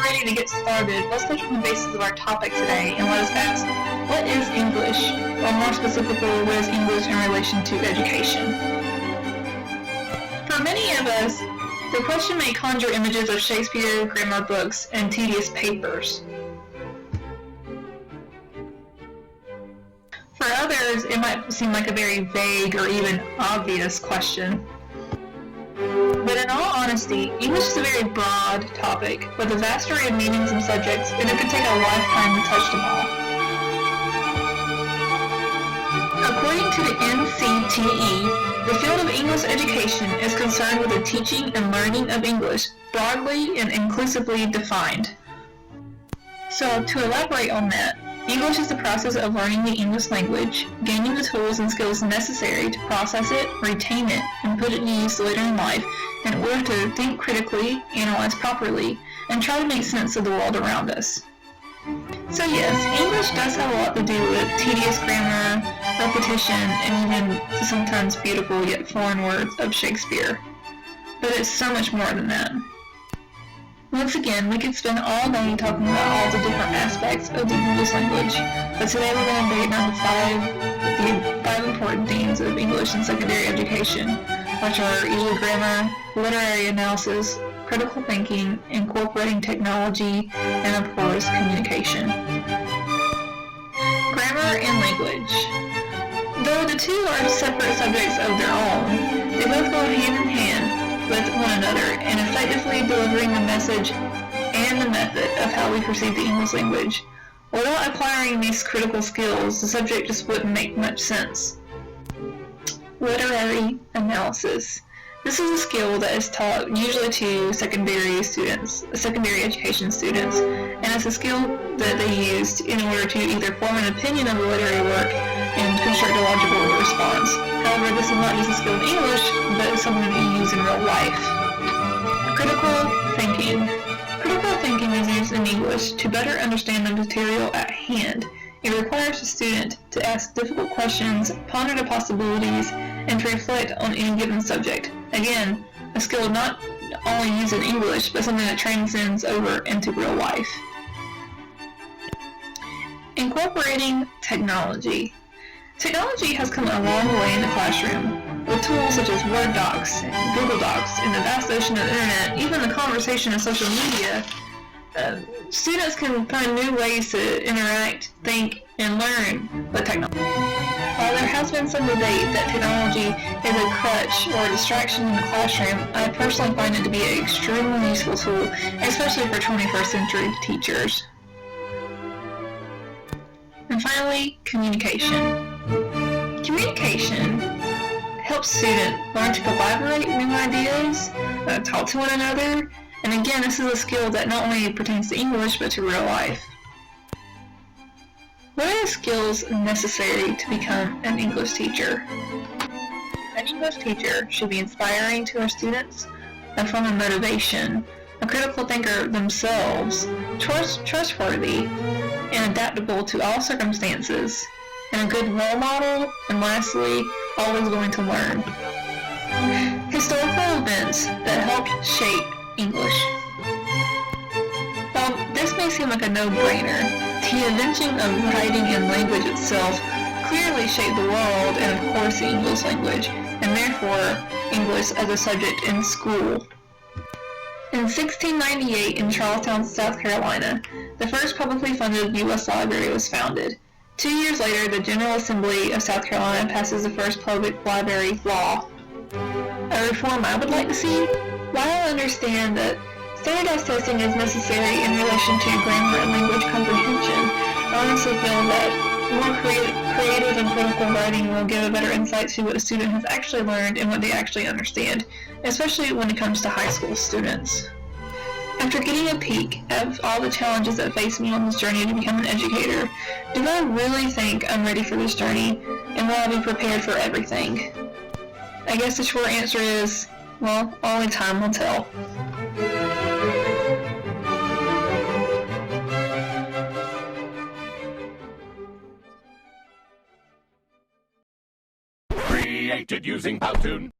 we're ready to get started, let's touch on the basis of our topic today and let us ask, what is English? Or more specifically, what is English in relation to education? For many of us, the question may conjure images of Shakespeare, grammar books, and tedious papers. For others, it might seem like a very vague or even obvious question. But in all honesty, English is a very broad topic with a vast array of meanings and subjects, and it could take a lifetime to touch them all. According to the NCTE, the field of English education is concerned with the teaching and learning of English, broadly and inclusively defined. So, to elaborate on that, English is the process of learning the English language, gaining the tools and skills necessary to process it, retain it, and put it to use later in life in order to think critically, analyze properly, and try to make sense of the world around us. So yes, English does have a lot to do with tedious grammar, repetition, and even sometimes beautiful yet foreign words of Shakespeare. But it's so much more than that. Once again, we could spend all day talking about all the different aspects of the English language, but today we're going to break down the five important themes of English in secondary education, which are usually grammar, literary analysis, critical thinking, incorporating technology, and of course, communication. Grammar and language. Though the two are separate subjects of their own, they both go hand in hand with one another and effectively delivering the message and the method of how we perceive the English language. Without acquiring these critical skills, the subject just wouldn't make much sense. Literary analysis. This is a skill that is taught usually to secondary education students, and it's a skill that they use in order to either form an opinion of a literary work and construct a logical response. However, this is not just a skill in English, but it's something that you use in real life. Critical thinking. Critical thinking is used in English to better understand the material at hand. It requires the student to ask difficult questions, ponder the possibilities, and to reflect on any given subject. Again, a skill not only used in English, but something that transcends over into real life. Incorporating technology. Technology has come a long way in the classroom, with tools such as Word docs, and Google Docs, and the vast ocean of the internet, even the conversation of social media. Students can find new ways to interact, think, and learn with technology. While there has been some debate that technology is a crutch or a distraction in the classroom, I personally find it to be an extremely useful tool, especially for 21st century teachers. And finally, communication. Communication helps students learn to collaborate new ideas, talk to one another, and again, this is a skill that not only pertains to English, but to real life. What are the skills necessary to become an English teacher? An English teacher should be inspiring to our students, a form of motivation, a critical thinker themselves, trustworthy, and adaptable to all circumstances, and a good role model, and lastly, always willing to learn. Historical events that helped shape English. While this may seem like a no-brainer, the invention of writing and language itself clearly shaped the world and of course the English language, and therefore English as a subject in school. In 1698 in Charlestown, South Carolina, the first publicly funded U.S. library was founded. 2 years later, the General Assembly of South Carolina passes the first public library law. A reform I would like to see? While I understand that standardized testing is necessary in relation to grammar and language comprehension, I honestly feel that more creative and critical writing will give a better insight to what a student has actually learned and what they actually understand, especially when it comes to high school students. After getting a peek at all the challenges that face me on this journey to become an educator, do I really think I'm ready for this journey, and will I be prepared for everything? I guess the short answer is, well, only time will tell. Created using Powtoon.